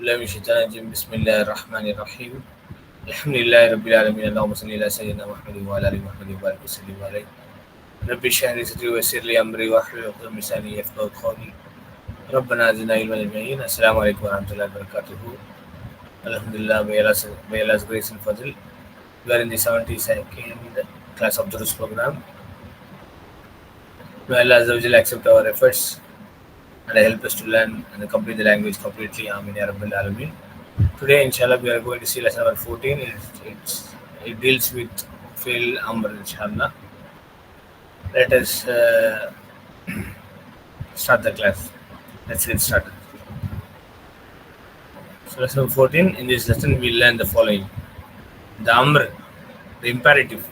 بالله من الشيطان الرجيم بسم الله الرحمن الرحيم الحمد لله رب العالمين اللهم صل على سيدنا محمد وعلى ال محمد وبارك وسلم عليه رب اشرح لي صدري ويسر لي امري واحلل عقدة من لساني يفقهوا قولي ربنا زدنا علما اجمعين. السلام عليكم ورحمة الله وبركاته. Alhamdulillah, by Allah's grace and fadl, we are in the 72nd class of Durus program. May Allah Azza wa Jalla accept our efforts and help us to learn and complete the language completely. Amin ya Rabbil Alameen. Today, inshallah, we are going to see lesson number 14. It deals with fi'l amr, inshallah. Let us start the class. Let's get started. So, lesson number 14, in this lesson, we learn the following. The amr, the imperative.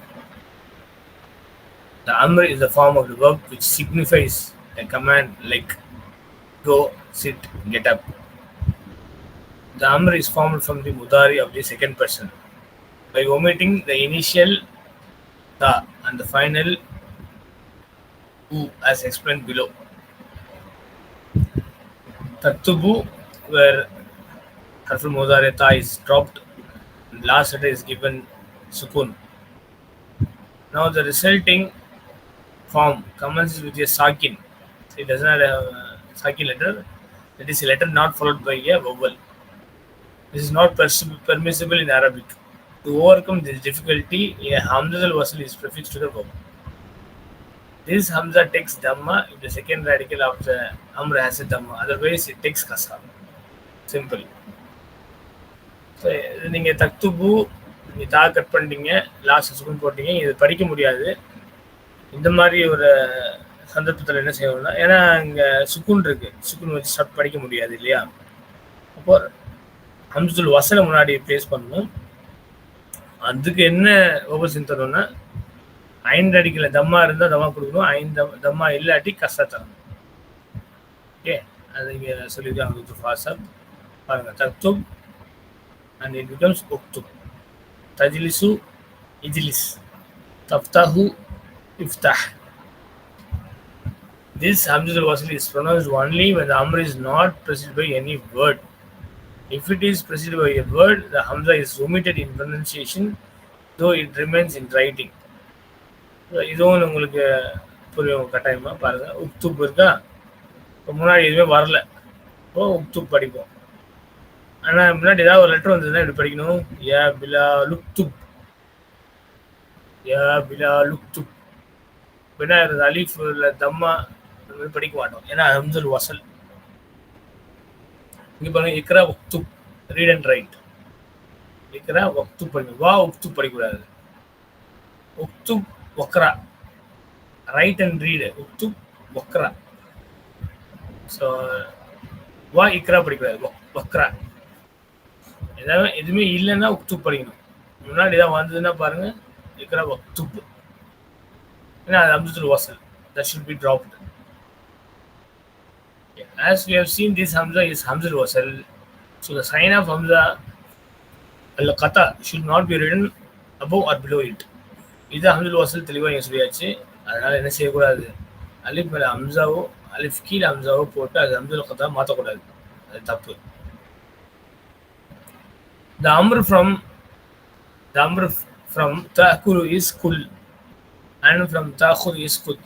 The amr is the form of the verb which signifies a command like go, sit, get up. The amr is formed from the mudari of the second person by omitting the initial ta and the final u as explained below. Taktubu, where harful mudari ta is dropped and last letter is given sukun. Now the resulting form commences with a sakin. It does not have a sakin letter. That is a letter not followed by a vowel. This is not permissible in Arabic. To overcome this difficulty, a hamza al-wasl is prefixed to the verb. This hamza takes dhamma if the second radical of the amr has a dhamma. Otherwise, it takes kasra. Simple. So, நீங்க தக்துபு நீங்க தா cut பண்ணிட்டீங்க, last சுக்குன் போட்டீங்க, இது படிக்க முடியாது. இந்த மாதிரி ஒரு சந்தர்ப்பத்தில் என்ன செய்யணும்னா, ஏன்னா இங்கே சுக்குன் இருக்கு, சுக்குன் வச்சு ஸ்டார்ட் படிக்க முடியாது இல்லையா? அப்போ ஹம்சுல் வசலை முன்னாடி பிளேஸ் பண்ணணும். அதுக்கு என்ன ஓபர்சின் தரணும்னா, ஐந்து அடிக்கல தம்மா இருந்தால் தம்மா கொடுக்கணும், ஐந்து தம்மா இல்லாட்டி கஷ்டா தரணும். ஓகே, அது இங்கே சொல்லியிருக்காங்க ஃபாசப் பாருங்க. தக்துப் and it becomes uktub. Tajlisu, ijlis. Taftahu, iftah. This hamzatul wasl is pronounced only when the amr is not preceded by any word. If it is preceded by a word, the hamza is omitted in pronunciation, though it remains in writing. இதுவும் உங்களுக்கு புரியும் கட்டாயமா. பாருங்க, உக்துப் இருக்கா, இப்போ முன்னாடி எதுவுமே வரல, இப்போ உக்துப் படிப்போம். ஆனால் முன்னாடி ஏதாவது ஒரு லெட்டர் வந்ததுன்னா இப்படி படிக்கணும். யா பிலா லுக்துப், யா பிலா லுக்துப். பின்னா அலிஃப் இல்லை தம்மா அந்த மாதிரி படிக்க மாட்டோம், ஏன்னா ஹம்சுல் வசல். இங்கே பாருங்க, இக்ரா உக்துப், ரீட் அண்ட் ரைட். இக்ரா உக்துப் படிக்கணும், வா உக்துப் படிக்கக்கூடாது. உக்துப் ஒக்ரா, ரைட் அண்ட் ரீடு, உக்துப் ஒக்ரா. ஸோ வா இக்ரா படிக்கக்கூடாது, ஒக்ரா. ஏதாவது எதுவுமே இல்லைன்னா உக்துப் படிக்கணும். முன்னாடி ஏதாவது வந்ததுன்னா பாருங்க, இக்ரா உக்துப், ஏன்னா அது ஹம்சுல் வசல். That should be dropped. As we have seen, this hamza is hamzul wasal, so the sign of hamza al-qata should not be written above or below it. இது ஹம்சுல் வசல் தெளிவாக இங்கே சொல்லியாச்சு. அதனால என்ன செய்யக்கூடாது, அலிஃப் மேலே ஹம்சாவோ அலிஃப் கீழே ஹம்சாவோ போட்டு அது ஹம்சுல் கத்தா மாற்றக்கூடாது, அது தப்பு. The amr from ta'kulu is kul, and from ta'khud is kud.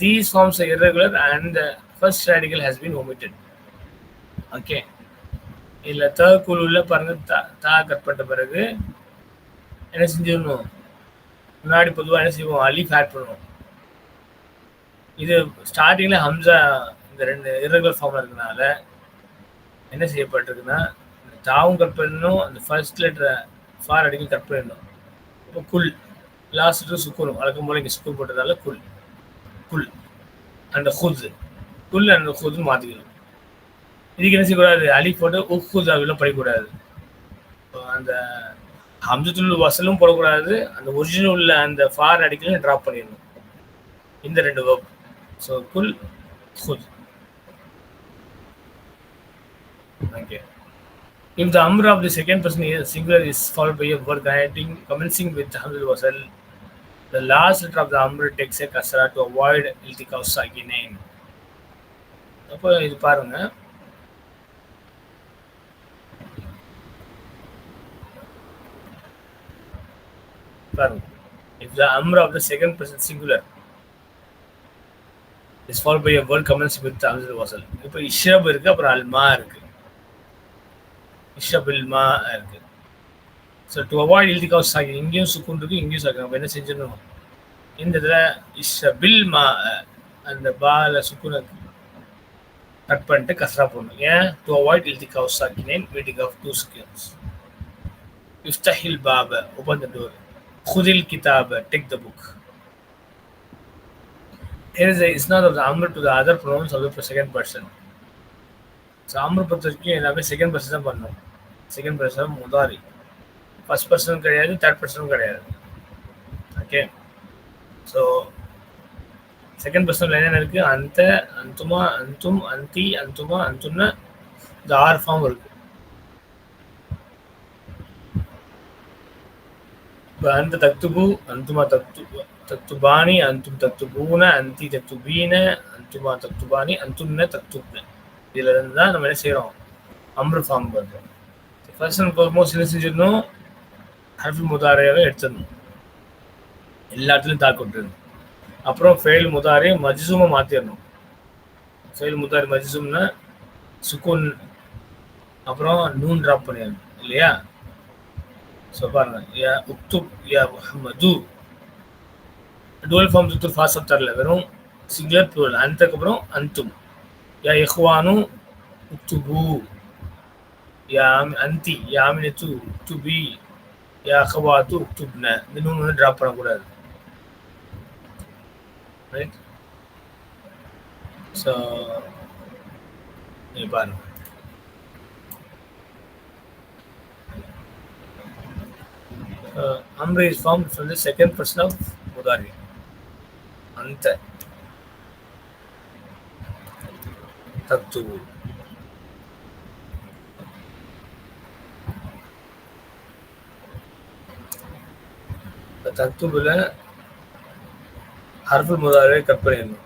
These forms are irregular and the first radical has been omitted. Okay, இல்ல ta'kuluல பாருங்க, தா கட் பண்ண பிறகு என்ன செஞ்சிடணும், முன்னாடி பொதுவாக என்ன செய்வோம், அலிஃப் ஆட் பண்ணுவோம். இது ஸ்டார்டிங்ல ஹம்சா இந்த ரெண்டு irregular ஃபார்ம்ல இருக்கனால என்ன செய்யப்பட்டிருக்குன்னா, தாவும் கட் பண்ணணும், அந்த ஃபர்ஸ்ட் லெட்டரை ஃபார் அடிக்கல் கட் பண்ணிடணும். இப்போ குல், லாஸ்ட் சுக்குனும் வழக்கம் போல இங்கே சுக்குன் போட்டதால குல், குல் அண்ட் ஹுத், குல் அண்ட் ஹுத் மாற்றிக்கணும். இதுக்கு என்ன செய்யக்கூடாது, அலி போட்டு உஹுத் அப்படிலாம் படிக்கக்கூடாது. அந்த ஹம்சத்துல் வசலும் போடக்கூடாது, அந்த ஒரிஜினல் உள்ள அந்த ஃபார் அடிக்கலும் ட்ராப் பண்ணிடணும், இந்த ரெண்டு வேர்ப். ஸோ குல் ஹுத். Okay, if the amr of the second person is singular is followed by a word commencing with hamzul wasal, the last letter of the amr takes a kasra to avoid iltiqa'us sakinain. அப்போ இது பாருங்க, பாருங்க. If the amr of the second person singular is followed by a word commencing with the auxiliary vowel. இப்போ இஷ்ரப் இருக்கு, அப்புறம் அல்மா இருக்கு. இஷ்ரபில் மா இருக்கு. ஸோ டு அவாய்ட் இல்திகா சாக்கி, இங்கேயும் சுக்குன் இருக்கு, இங்கேயும் சாக்கி. நம்ம என்ன செஞ்சிடணும், இந்த இதில் இஷ்ரபில் மா அந்த பால சுக்குனை கட் பண்ணிட்டு கஸ்ரா போடணும். ஏன்? டு அவாய்ட் இல்திகா சாக்கினேன் மீட்டிங் ஆஃப் டூ செகண்ட்ஸ். இஃப்தஹில் பாப, ஓபன் த டோர். குதில் கிதாப, take the book. Here is the isnad of the amr to the other pronouns of the second person. So amr பொறுத்த வரைக்கும் எல்லாமே செகண்ட் பர்சன் தான் பண்ணணும். செகண்ட் பர்சன் முதாரி, ஃபர்ஸ்ட் பர்சனும் கிடையாது, தேர்ட் பர்சனும் கிடையாது. ஓகே, ஸோ செகண்ட் பர்சனில் என்னென்ன இருக்குது, அந்த, அந்துமா, அந்தும், அந்தி, அந்துமா, அந்துன்னு இந்த 6 ஃபார்ம் இருக்குது. இப்போ அந்த தக்துபு, அந்துமா தக்துபானி, அந்தும் தக்துபூன, அந்தி தக்துபீன, அந்துமா தக்துபானி, அந்துன்ன தக்துப்ன. இதில் இருந்து தான் நம்ம என்ன செய்கிறோம், அம்ரு ஃபார்ம் பண்ணுறோம். ஃபர்ஸ்ட் அண்ட் ஃபார்மோஸ்ட் என்ன செஞ்சிடணும், ஹர்ஃபுல் முதாரியாவே எடுத்துடணும், எல்லாத்துலையும் தாக்கு விட்டுருணும். அப்புறம் ஃபெயில் முதாரி மஜ்சூமை மாற்றிடணும். ஃபெயில் முதாரி மஜ்சூம்னா சுக்குன், அப்புறம் நூன் ட்ராப் பண்ணிடணும் இல்லையா. ஸோ பாருங்க, யா உக்துப் யா முஹம்மது, டுவல் ஃபார்ம் சுத்தூர் ஃபாஸ்ட் தரல, வெறும் சிங்குலர் ப்ளூரல். அந்தக்கப்புறம் அந்தும், யா இஹ்வானு உக்துபு, யா அந்தி யா அமினத்து உக்துபி, யா அஹ்வாத்து உக்துப்ன. இந்த நூன் வந்து ட்ராப் பண்ணக்கூடாது. ரைட். ஸோ நீ பாருங்க, amr is formed from the second person of mudari. Anta taktubu. தக்துபுல ஹர்ஃபுல் முதாரியை கட் பண்ணிடணும்.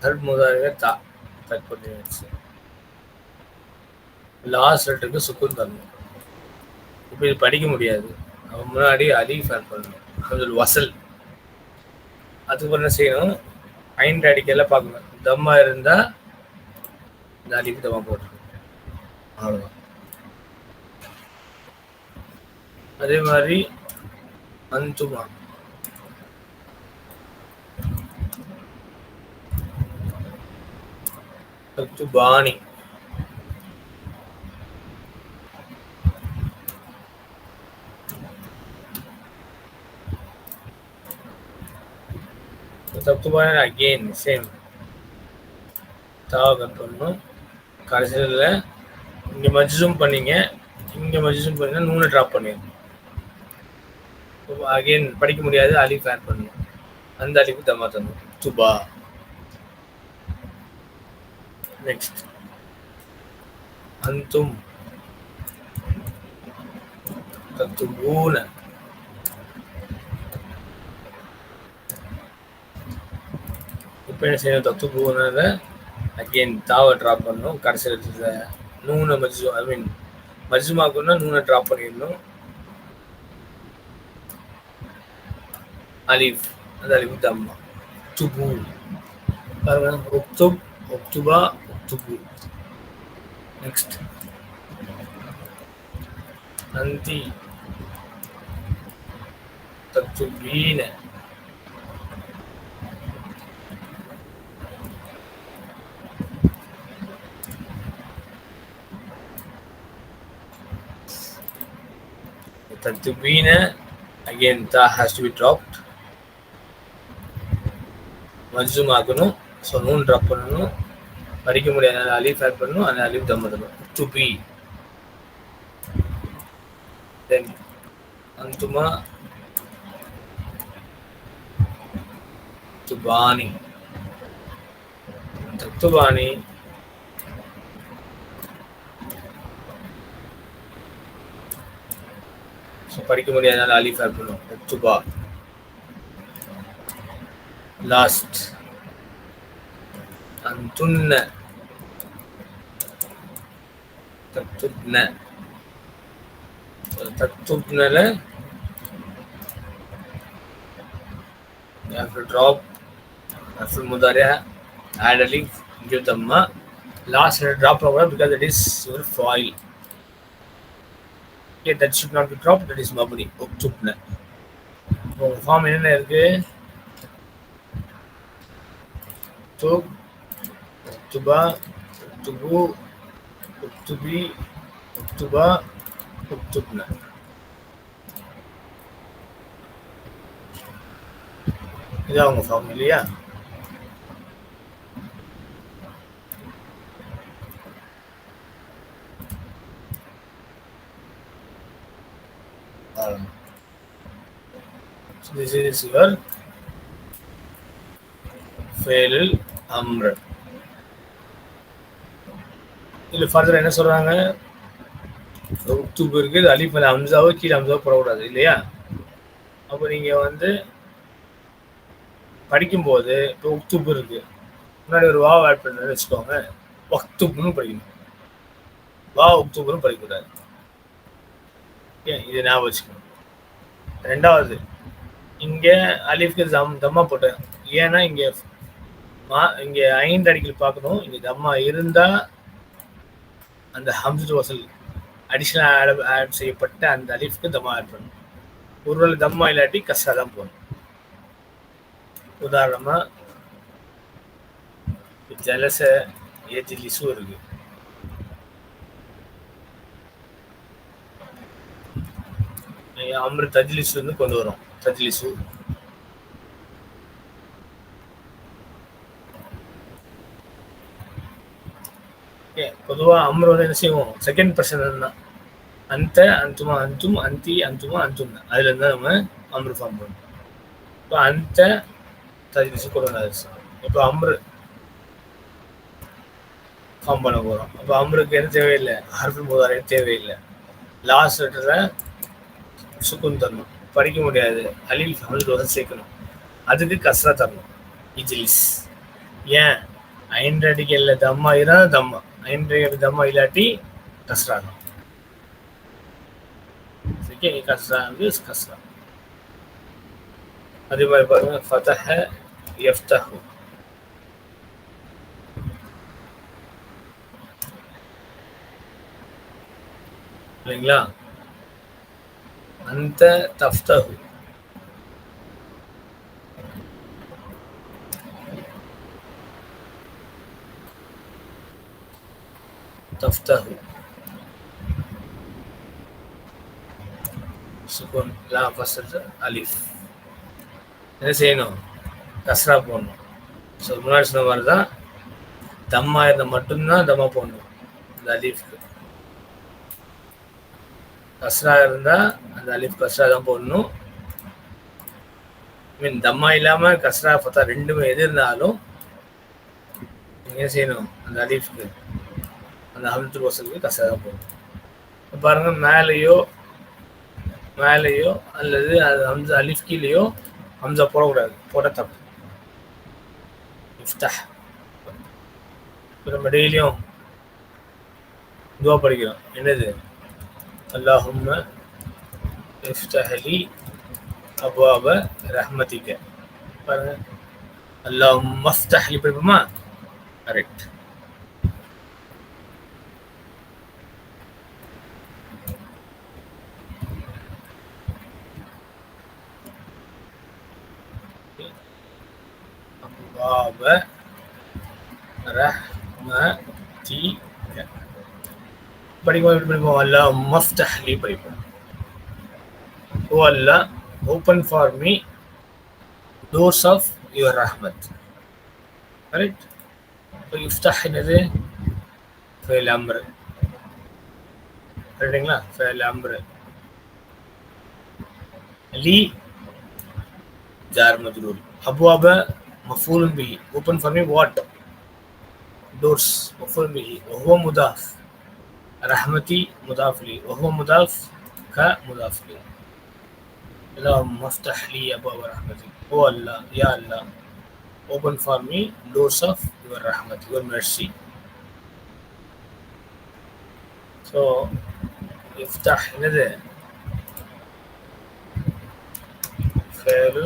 ஹர்ஃப் முதாரியை தா கட் பண்ணிடுச்சு. லாஸ்ட் லெட்டருக்கு சுக்குன் தரணும். இப்போ இது படிக்க முடியாது, அவன் முன்னாடி அலீஃப் ஆட் பண்ணணும், அது வசல். அதுக்கப்புறம் என்ன செய்யணும், ஐன் அடிக்கெல்லாம் பார்க்கணும். தம்மா இருந்தால் இந்த அலீஃப் தம்மா போட்டுருணும், அவ்வளோதான். அதே மாதிரி அந்துமா, தக்துபானி, தக்துபானி அகெயின் சேம், தாவை கட் பண்ணணும். கடைசியில் இங்கே மஜ்சூம் பண்ணீங்க, இங்கே மஜ்சூம் பண்ணிங்கன்னா நூனை ட்ராப் பண்ணிடணும். அகெயின் படிக்க முடியாது, அலிஃப் ஆட் பண்ணணும். அந்த அலிஃபு தம்மா தரணும், துபா. நெக்ஸ்ட் அந்தும் தக்துபூன, இப்போ என்ன செய்யணும், தக்துபூனத அகெயின் தாவை ட்ராப் பண்ணணும். கடைசியில் நூனை மஜ்சூம், ஐ மீன் மஜ்சூமாக்குன்னா நூனை ட்ராப் பண்ணிடணும். அலிஃப், அந்த அலிஃபு தம்மா, துபு. பாருங்க, உக்துப், உக்துபா, உக்துபு. நெக்ஸ்ட் அந்தி தக்துபீன, தக்துபீன. Again, ta has to be dropped. மஜ்சூம் ஆக்கணும். ஸோ நூன் ட்ராப் பண்ணணும், படிக்க முடியாது, அலீஃப் ஆட் பண்ணணும், அந்த அலீஃப் தம் பண்ணணும். டு பி. தென் அந்துமா துபானி, தக்துபானி, ஸோ படிக்க முடியாதனால அலீஃப் ஆட் பண்ணும், துபா. லாஸ்ட் அந்துன்ன தக்துப்ன, தக்துப்னால you have to drop harful mudari', add alif, give dhamma. Last letter drop over because it is your foil. Okay, that should not be dropped. That is mabni. உக்துப்ன. உங்க ஃபார்ம் என்னென்ன இருக்கு? உக்துப், உக்துபா, உக்துபு, உக்துபி, உக்துபா, உக்துப்ன. இதான் உங்க ஃபார்ம் இல்லையா? So this is your fail amr. இதுல further என்ன சொல்றாங்க? உக்துப் இருக்கு, அலிஃப் மேல ஹம்சாவோ கீழே ஹம்சாவோ போடக்கூடாது இல்லையா? அப்போ நீங்க வந்து படிக்கும்போது இப்போ உக்துப் இருக்கு, முன்னாடி ஒரு வாவ் ஆட் பண்ணு வச்சுக்கோங்க, வக்துப்னு படிக்கணும். வா உக்துப்னு படிக்கக்கூடாது. இது ஞாபகம் வச்சுக்கணும். ரெண்டாவது, இங்க அலிஃப்க்கு தம்மா போட்டேன். ஏன்னா இங்க ஐந்து அடிக்கல் பார்க்கணும். இங்க தம்மா இருந்தா அந்த ஹம்ஸ் வசல் அடிஷனல் ஆட் செய்யப்பட்ட அந்த அலிஃப்க்கு தம்மா ஆட் பண்ணணும். ஒருவேளை தம்மா இல்லாட்டி கஸ்ரா தான் போகணும். உதாரணமா ஜலச ஏஜிலிசு இருக்கு. அம்ரு தஜ்லிசுன்னு கொண்டு வரும். தஜ்லிசு பொதுவா அம்ரு வந்து என்ன செய்வோம்? செகண்ட் பர்சன் தான். அந்த அந்துமா அந்தும், அந்தி அந்துமா அந்தும் தான். அதுல இருந்தா நம்ம அம்ரு ஃபார்ம் பண்ணுவோம். இப்போ அந்த தஜ்லிசு கொண்டு வந்தாச்சு. இப்போ அம்ரு ஃபார்ம் பண்ண போறோம். அப்போ அம்ருக்கு என்ன தேவையில்லை? ஹர்ஃபுல் முதாரி தேவையில்லை. லாஸ்ட் லெட்டரை சுக்குன் தரணும். படிக்க முடியாது, அலிஃப் ஹம்ஸ் வசல் சேர்க்கணும். அதுக்கு கஸ்ரா தரணும். இஜ்லிஸ். ஏன்? ஐந்து அடிக்கல்ல தம்மா இருந்தால் தம்மா, ஐந்து அடிக்கல் தம்மா இல்லாட்டி கஸ்ரா தான். ஓகே, கஸ்ரா வந்து கஸ்ரா. அதே மாதிரி பாருங்க, ஃபதஹ யஃப்தஹு. இல்லைங்களா? அந்த தஃப்தஹு. தஃப்தஹு சுகுன் லா ஃபஸ்ட் அலிஃப். என்ன செய்யணும்? கஸ்ரா போடணும். ஸோ முன்னாடி சொன்ன மாதிரி தான், தம்மா இருந்தால் மட்டும்தான் தம்மா போடணும். இந்த அலிஃப்க்கு கஸ்ரா இருந்தால் அந்த அலிஃப் கஸ்ரா தான் போடணும். மீன் தம்மா இல்லாமல் கஸ்ரா ஃபத்தா ரெண்டுமே எது இருந்தாலும் என்ன செய்யணும்? அந்த அலிஃப்க்கு அந்த ஹம்துல் வசலுக்கு கஸ்ரா தான் போடணும். பாருங்க, மேலேயோ அல்லது அது ஹம்சா அலிஃப் கீழேயோ ஹம்சா போடக்கூடாது. போட தப்பு. இஃப்தஹ். இப்போ நம்ம டெய்லியும் துவா படிக்கிறோம். என்னது? அல்லாஹும்ம இஃப்தஹ் லி அப்வாப ரஹ்மதிக. பாருங்க, அல்லாஹும்ம இஃப்தஹ் லி படிப்போமா? கரெக்ட். அப்வாப ரஹ்மதிக படிப்போம். எப்படி படிப்போம்? அல்லாஹும்ம இஃப்தஹ் லி படிப்போம். ஓ அல்லாஹ், open for me doors of your rahmat. Correct? So இஃப்தஹ் என்னது? ஃபைல் அம்ர். கரெக்டுங்களா? ஃபைல் அம்ர். லி ஜார் மஜ்ரூர். அப்வாப மஃபூலுன் பிஹி. open for me what? doors. மஃபூலுன் பிஹி. வஹுவ முதாஃப். ரஹ்மதி முதாஃப் லி. வஹுவ முதாஃப் க முதாஃப் லி. اللهم افتح لي أبواب رحمتك. Oh Allah, Ya Allah, open for me doors of your rahmat, your mercy. So, iftah என்னது? فعل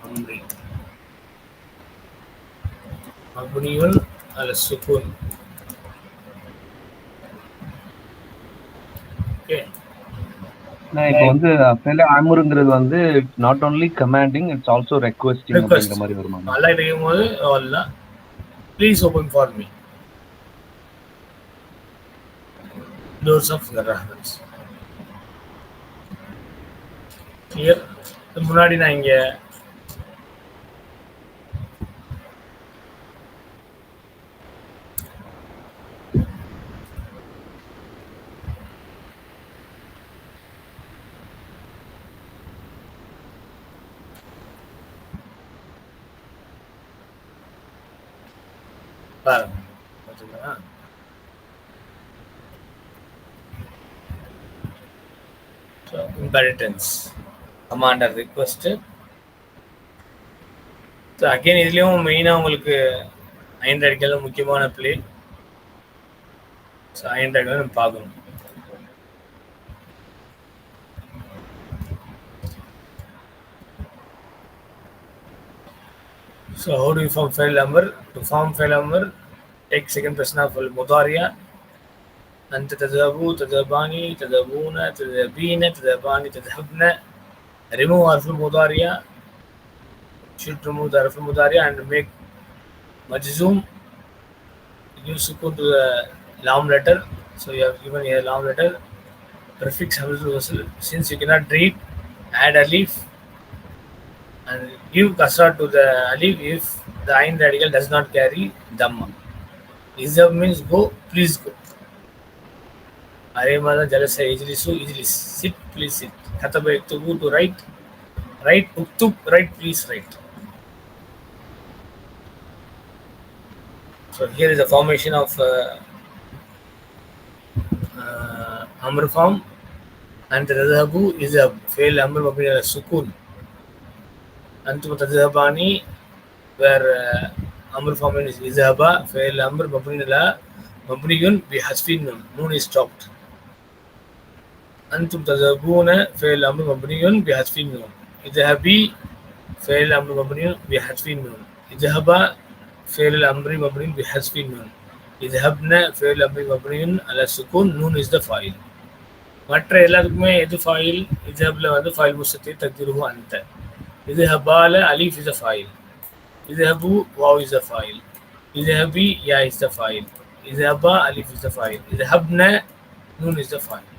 أمري مبني على السكون. Okay. நான் இப்போ வந்து ஃபெல அம்ருங்கிறது வந்து not only commanding, it's also requesting Request. அப்படிங்கிற மாதிரி வருமா? நல்லா இருக்கும்போது Allah, please open for me doors of the Rahmans. Clear? முன்னாடி நான் இங்க பாருங்க, பார்த்தீங்களா? Inheritance commander request. So again இதுலேயும் மெயினாக உங்களுக்கு ஐந்து அடிக்கலாம் முக்கியமான பிளே. ஸோ ஐந்து அடிக்கலாம் நம்ம பார்க்கணும். So how do you form file number? To form file number, take second person of المضارع. أنت تذهب، تذهباني، تذهبون، تذهبين، تذهباني، تذهبن. Remove حرف المضارع. Should remove the حرف المضارع and make مجزوم. Give sukun to the long letter. So you have given here long letter. Prefix hamzatul wasl. Since you cannot read, add alif and give kasra to the alif if the ain radical does not carry dhamma. Izab means go, please go. Aremada jalasa ijlisu, ijlis, sit, please sit. Kataba yaktubu, to write, write, uktub, write, please write. So here is the formation of amr form. And tadhabu is a fail amr mabni ala sukun. Antum tadhabani, where amr form is izhaba, fail amr mabni ala mabniyun bi hasfin nun. Nun is stopped. Antum tadhabuna fail amr mabniyun bi hasfin nun. Idhabi fail amr mabniyun bi hasfin nun. Idhaba fail amri mabniyun bi hasfin nun. Idhabna fail amri mabniyun ala sukun. Nun is the file. மற்ற எல்லாத்துக்குமே எது file? இதுஹப்ல வந்து file முஸ்தத்திர் தக்தீருஹு அன்த. இதுஹபால அலிஃப் is a ஃபைல். இதுஹபு வாவ் இஸ் அ ஃபைல். இதுஹபி யா இஸ் த ஃபைல். இதுஹபா அலிஃப் இஸ் த ஃபைல். இதுஹப்ன நூன் இஸ் த ஃபைல்.